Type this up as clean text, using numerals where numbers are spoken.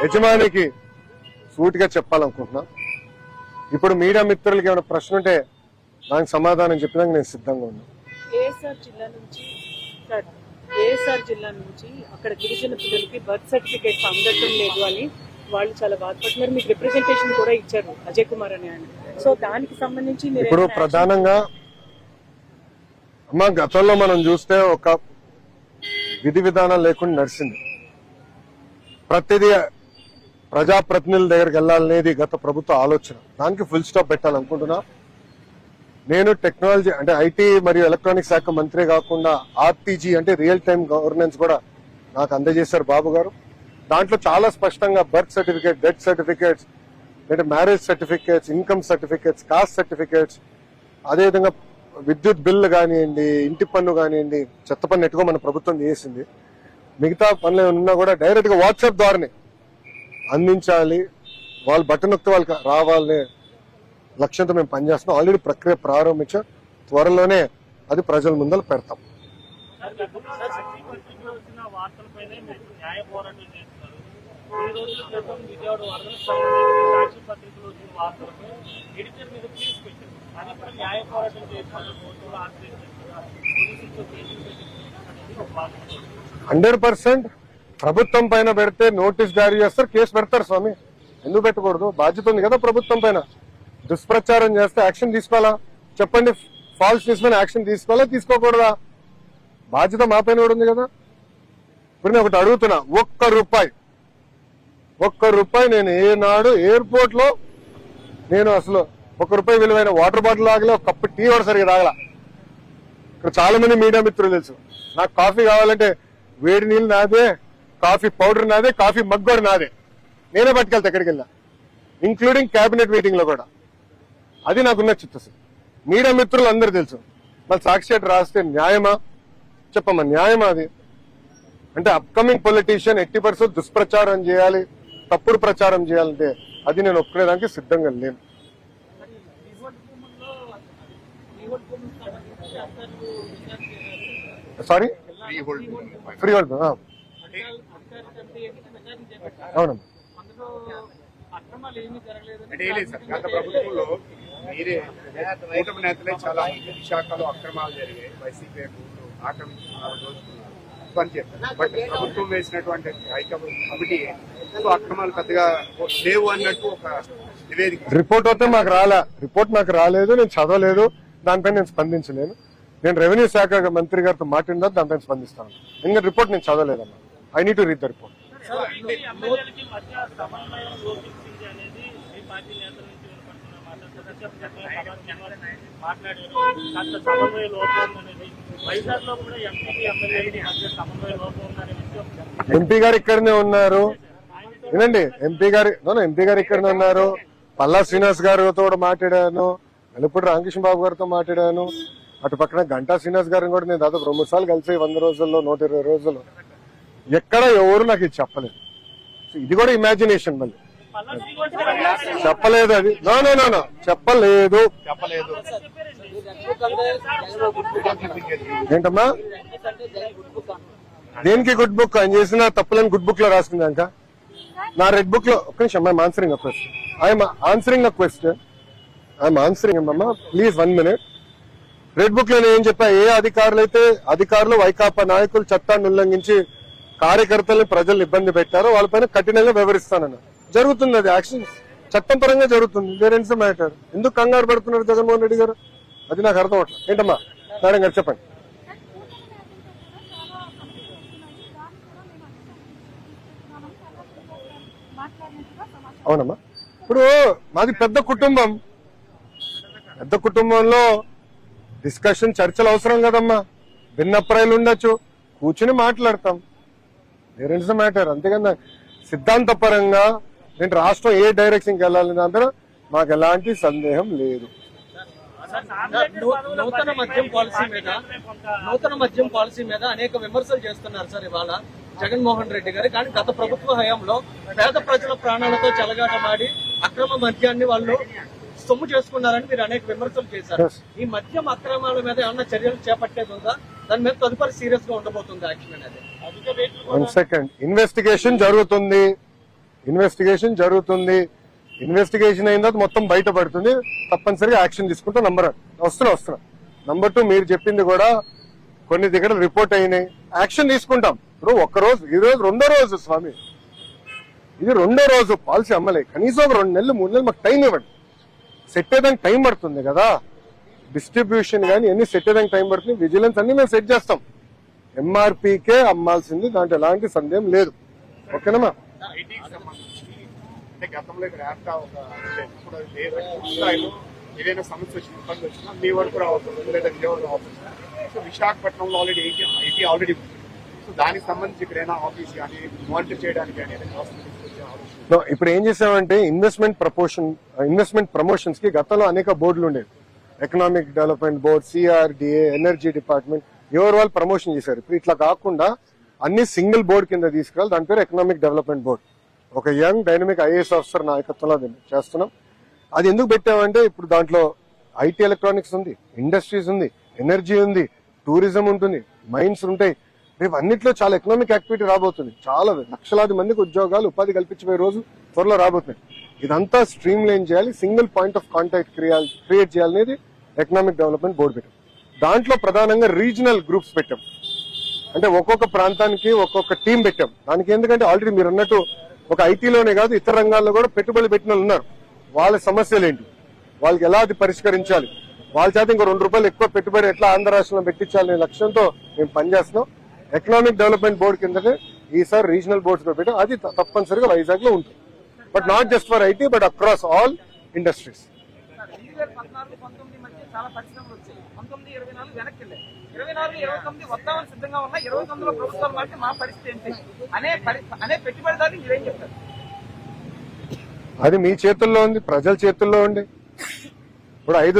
యజమానికి సూటిగా చెప్పాలనుకుంటున్నా. ఇప్పుడు మీడియా మిత్రులకి ఏమైనా ప్రశ్న ఉంటే దానికి సమాధానం చెప్పడానికి నేను సిద్ధంగా ఉన్నాను. ఏఎస్ఆర్ జిల్లా నుంచి అక్కడ గిరిజన పిల్లలకి బర్త్ సర్టిఫికేట్స్ అందడం లేదు అని వాళ్ళు చాలా బాధపడుతున్నారు. మీకు రిప్రజెంటేషన్ కూడా ఇచ్చారు అజయ్ కుమార్ అని ఆయన. సో దానికి సంబంధించి ఇప్పుడు ప్రధానంగా అమ్మ గతంలో మనం చూస్తే ఒక విధి విధానం లేకుండా నడిచింది. ప్రతిదీ ప్రజాప్రతినిధుల దగ్గరికి వెళ్లాలనేది గత ప్రభుత్వ ఆలోచన. దానికి ఫుల్ స్టాప్ పెట్టాలనుకుంటున్నా. నేను టెక్నాలజీ అంటే ఐటీ మరియు ఎలక్ట్రానిక్ శాఖ మంత్రి కాకుండా ఆర్టీజీ అంటే రియల్ టైమ్ గవర్నెన్స్ కూడా నాకు అందజేశారు బాబు గారు. దాంట్లో చాలా స్పష్టంగా బర్త్ సర్టిఫికేట్, డెత్ సర్టిఫికేట్స్, అంటే marriage certificates, income certificates, cost certificates, అదేవిధంగా విద్యుత్ బిల్లు కానివ్వండి, ఇంటి పన్ను కానివ్వండి, చెత్త పన్ను ఎట్టుకో మన ప్రభుత్వం చేసింది. మిగతా పనులు ఉన్నా కూడా డైరెక్ట్ గా వాట్సాప్ ద్వారానే అందించాలి. వాళ్ళు బటన్ నొక్కితే వాళ్ళకి రావాలనే లక్ష్యంతో మేము పనిచేస్తున్నాం. ఆల్రెడీ ప్రక్రియ ప్రారంభించాం. త్వరలోనే అది ప్రజల ముందర పెడతాం. %100% ప్రభుత్వం పైన పెడితే నోటీస్ జారీ చేస్తారు, కేసు పెడతారు. స్వామి ఎందుకు పెట్టకూడదు? బాధ్యత ఉంది కదా ప్రభుత్వం పైన. దుష్ప్రచారం చేస్తే యాక్షన్ తీసుకోవాలా? చెప్పండి. ఫాల్స్ న్యూస్ పైన యాక్షన్ తీసుకోవాలా, తీసుకోకూడదా? బాధ్యత మా పైన కూడా ఉంది కదా. ఇప్పుడు నేను ఒకటి అడుగుతున్నా, ఒక్క రూపాయి నేను ఏనాడు ఎయిర్పోర్ట్ లో నేను అసలు ₹1 విలువైన వాటర్ బాటిల్ తాగలే, ఒక కప్పు టీ కూడా సరిగ్గా తాగల. ఇక్కడ చాలా మంది మీడియా మిత్రులు తెలుసు, నాకు కాఫీ కావాలంటే వేడి నీళ్ళు నాదే, కాఫీ పౌడర్ నాదే, కాఫీ మగ్ కూడా నాదే, నేనే పట్టుకెళ్తా ఎక్కడికి వెళ్ళా, ఇంక్లూడింగ్ కేబినెట్ మీటింగ్ లో కూడా. అది నాకున్న చిత్తశుద్ధి. మీడియా మిత్రులు అందరూ తెలుసు. మళ్ళీ సాక్షి రాస్తే న్యాయమా? చెప్పమ్మా, న్యాయమా అది? అంటే అప్కమింగ్ పొలిటీషియన్ 80% దుష్ప్రచారం చేయాలి, తప్పుడు ప్రచారం చేయాలంటే అది నేను ఒప్పుకునేదానికి సిద్ధంగా లేను. Sorry, free hold. అవునమ్మా. గత ప్రభుత్వంలో మీరే కూటమి నేతలే చాలా విశాఖలో అక్రమాలు జరిగాయి, వైసీపీ ఆక్రమించుకున్నారు, దోచుకున్నారు పని చేస్తారు. బట్ ప్రభుత్వం వేసినటువంటి కమిటీ అక్రమాలు పెద్దగా లేవు అన్నట్టు ఒక నివేదిక. రిపోర్ట్ అయితే మాకు రాలేదు, నేను చదవలేదు, దానిపైన నేను స్పందించలేను. నేను రెవెన్యూ శాఖ మంత్రి గారితో మాట్లాడినా దానిపైన స్పందిస్తాను. ఇంకా రిపోర్ట్ నేను చదవలేదమ్మా. I need to read the report. MP గారు ఇక్కడనే ఉన్నారు, వినండి. ఎంపీ గారు ఇక్కడనే ఉన్నారు. పల్లా శ్రీనివాస్ గారితో కూడా మాట్లాడాను, వెలుపూడి రామకృష్ణ బాబు గారితో మాట్లాడాను. అటు పక్కన గంటా శ్రీనివాస్ గారిని కూడా నేను దాదాపు 2-3 సార్లు కలిసి 100 రోజుల్లో 120 రోజుల్లో ఎక్కడ ఎవరు నాకు ఇది చెప్పలేదు. ఇది కూడా ఇమాజినేషన్. మళ్ళీ చెప్పలేదు, అది నో చెప్పలేదు. ఏంటమ్మా? దేనికి గుడ్ బుక్? ఆయన చేసిన తప్పులని గుడ్ బుక్ లో రాసుకుందాక నా రెడ్ బుక్ లో. ఒక్క నిమిషం, ఐఎమ్ ఆన్సరింగ్ అ క్వశ్చన్. అమ్మా ప్లీజ్ 1 minute. రెడ్ బుక్ లో నేను ఏం చెప్పా? ఏ అధికారులు వైకాపా నాయకులు చట్టాన్ని ఉల్లంఘించి కార్యకర్తల్ని ప్రజలు ఇబ్బంది పెట్టారో వాళ్ళపైన కఠినంగా వ్యవహరిస్తానన్న. జరుగుతుంది, అది యాక్షన్ చట్టం పరంగా జరుగుతుంది. There is matter. ఎందుకు కంగారు పడుతున్నారు జగన్మోహన్ రెడ్డి గారు? అది నాకు అర్థం అవట్లేదు. ఏంటమ్మా మేడం గారు చెప్పండి. అవునమ్మా, ఇప్పుడు మాది పెద్ద కుటుంబంలో డిస్కషన్, చర్చలు అవసరం కదమ్మా. భిన్నప్రాయాలు ఉండొచ్చు, కూర్చుని మాట్లాడతాం. There is matter. అంతేకన్నా సిద్ధాంత పరంగా నేను రాష్ట్రం ఏ డైరెక్షన్కి వెళ్ళాలని అందరూ మాకు ఎలాంటి సందేహం లేదు. నూతన మద్యం పాలసీ మీద అనేక విమర్శలు చేస్తున్నారు సార్ ఇవాళ జగన్మోహన్ రెడ్డి గారు. కానీ గత ప్రభుత్వ హయాంలో పేద ప్రజల ప్రాణాలతో చెలగాటమాడి అక్రమ మద్యాన్ని వాళ్ళు సొమ్ము చేసుకున్నారని మీరు అనేక విమర్శలు చేశారు. ఈ మద్యం అక్రమాల మీద ఏమన్నా చర్యలు చేపట్టేది ఉందా? దాని మీద తదుపరి సీరియస్ గా ఉండబోతుంది యాక్షన్ అనేది? వన్ సెకండ్, ఇన్వెస్టిగేషన్ జరుగుతుంది. ఇన్వెస్టిగేషన్ జరుగుతుంది. ఇన్వెస్టిగేషన్ అయిన తర్వాత మొత్తం బయటపడుతుంది. తప్పనిసరిగా యాక్షన్ తీసుకుంటా. వస్తున్నా. నంబర్ 2, మీరు చెప్పింది కూడా కొన్ని దగ్గర రిపోర్ట్ అయినాయి, యాక్షన్ తీసుకుంటాం. ఇప్పుడు ఒక్కరోజు, ఈ రోజు 2వ రోజు స్వామి, ఇది 2వ రోజు పాలసీ అమ్మలే. కనీసం ఒక 2 నెలలు 3 నెలలు మాకు టైం ఇవ్వండి. సెట్ అయ్యేదానికి టైం పడుతుంది కదా. డిస్ట్రిబ్యూషన్ కానీ అన్ని సెట్ అయ్యేదానికి టైం పడుతుంది. విజిలెన్స్ అన్ని మేము సెట్ చేస్తాం. ఎంఆర్పీకే అమ్మాల్సింది, దాంట్లో ఎలాంటి సందేహం లేదు. ఓకేనమ్మా? ఐటీకి సంబంధించి అంటే గతంలో ఇక్కడ యాప్టా ఒక ఇప్పుడు స్థాయిలో ఏదైనా సమస్య వచ్చిన ఇబ్బంది వచ్చినా మీ వరకు రావచ్చు లేదా విజయవాడ రావచ్చు. సో విశాఖపట్నంలో ఆల్రెడీ ఐటీ ఆల్రెడీ ఉంది. సో దానికి సంబంధించి ఇక్కడ ఏదైనా ఆఫీస్ కానీ మానిటర్ చేయడానికి కానీ ఏదైనా ఆలోచన. ఇప్పుడు ఏం చేసామంటే ఇన్వెస్ట్మెంట్ ప్రమోషన్స్ కి గతంలో అనేక బోర్డులు ఉండేవి. Economic development board, CRDA, energy department, ఎవరు వాళ్ళు ప్రమోషన్ చేశారు. ఇప్పుడు ఇట్లా కాకుండా అన్ని సింగిల్ బోర్డు కింద తీసుకురాలి. దాని పేరు ఎకనామిక్ డెవలప్మెంట్ బోర్డ్. ఒక యంగ్ డైనమిక్ ఐఏఎస్ ఆఫీసర్ నాయకత్వంలో చేస్తున్నాం. అది ఎందుకు పెట్టామంటే ఇప్పుడు దాంట్లో ఐటీ ఎలక్ట్రానిక్స్ ఉంది, ఇండస్ట్రీస్ ఉంది, ఎనర్జీ ఉంది, టూరిజం ఉంటుంది, మైన్స్ ఉంటాయి. రేపు అన్నిట్లో చాలా ఎకనామిక్ యాక్టివిటీ రాబోతుంది. చాలా లక్షలాది మందికి ఉద్యోగాలు, ఉపాధి కల్పించే రోజు త్వరలో రాబోతున్నాయి. ఇదంతా స్ట్రీమ్ లైన్ చేయాలి, single point of contact create చేయాలనేది ఎకనామిక్ డెవలప్మెంట్ బోర్డు పెట్టాం. దాంట్లో ప్రధానంగా రీజనల్ గ్రూప్స్ పెట్టాం. అంటే ఒక్కొక్క ప్రాంతానికి ఒక్కొక్క టీం పెట్టాం. దానికి ఎందుకంటే ఆల్రెడీ మీరు అన్నట్టు ఒక ఐటీలోనే కాదు ఇతర రంగాల్లో కూడా పెట్టుబడులు పెట్టిన వాళ్ళు ఉన్నారు. వాళ్ళ సమస్యలు ఏంటి, వాళ్ళకి ఎలా అది పరిష్కరించాలి, వాళ్ళ చేత ఇంకో ₹2 ఎక్కువ పెట్టుబడి ఎట్లా ఆంధ్ర రాష్ట్రంలో పెట్టించాలనే లక్ష్యంతో మేము పనిచేస్తున్నాం. ఎకనామిక్ డెవలప్మెంట్ బోర్డు కిందనే ఈసారి రీజనల్ బోర్డ్స్ పెట్టాం. అది తప్పనిసరిగా వైజాగ్ లో ఉంటుంది. But not just for IT but across all industries. 2014-19 మధ్య చాలా పరిశ్రమలు వచ్చాయి. 19-24 వెనక్కి వెళ్ళాయి. 24-29 వద్దామని సిద్ధంగా ఉన్న 29లో ప్రభుత్వాలు మారితే మా పరిస్థితి ఏంటి అనే పెట్టుబడిదారులు మీరేం చెప్తారు? అది మీ చేతుల్లో ఉంది, ప్రజల చేతుల్లో ఉంది. ఇప్పుడు 5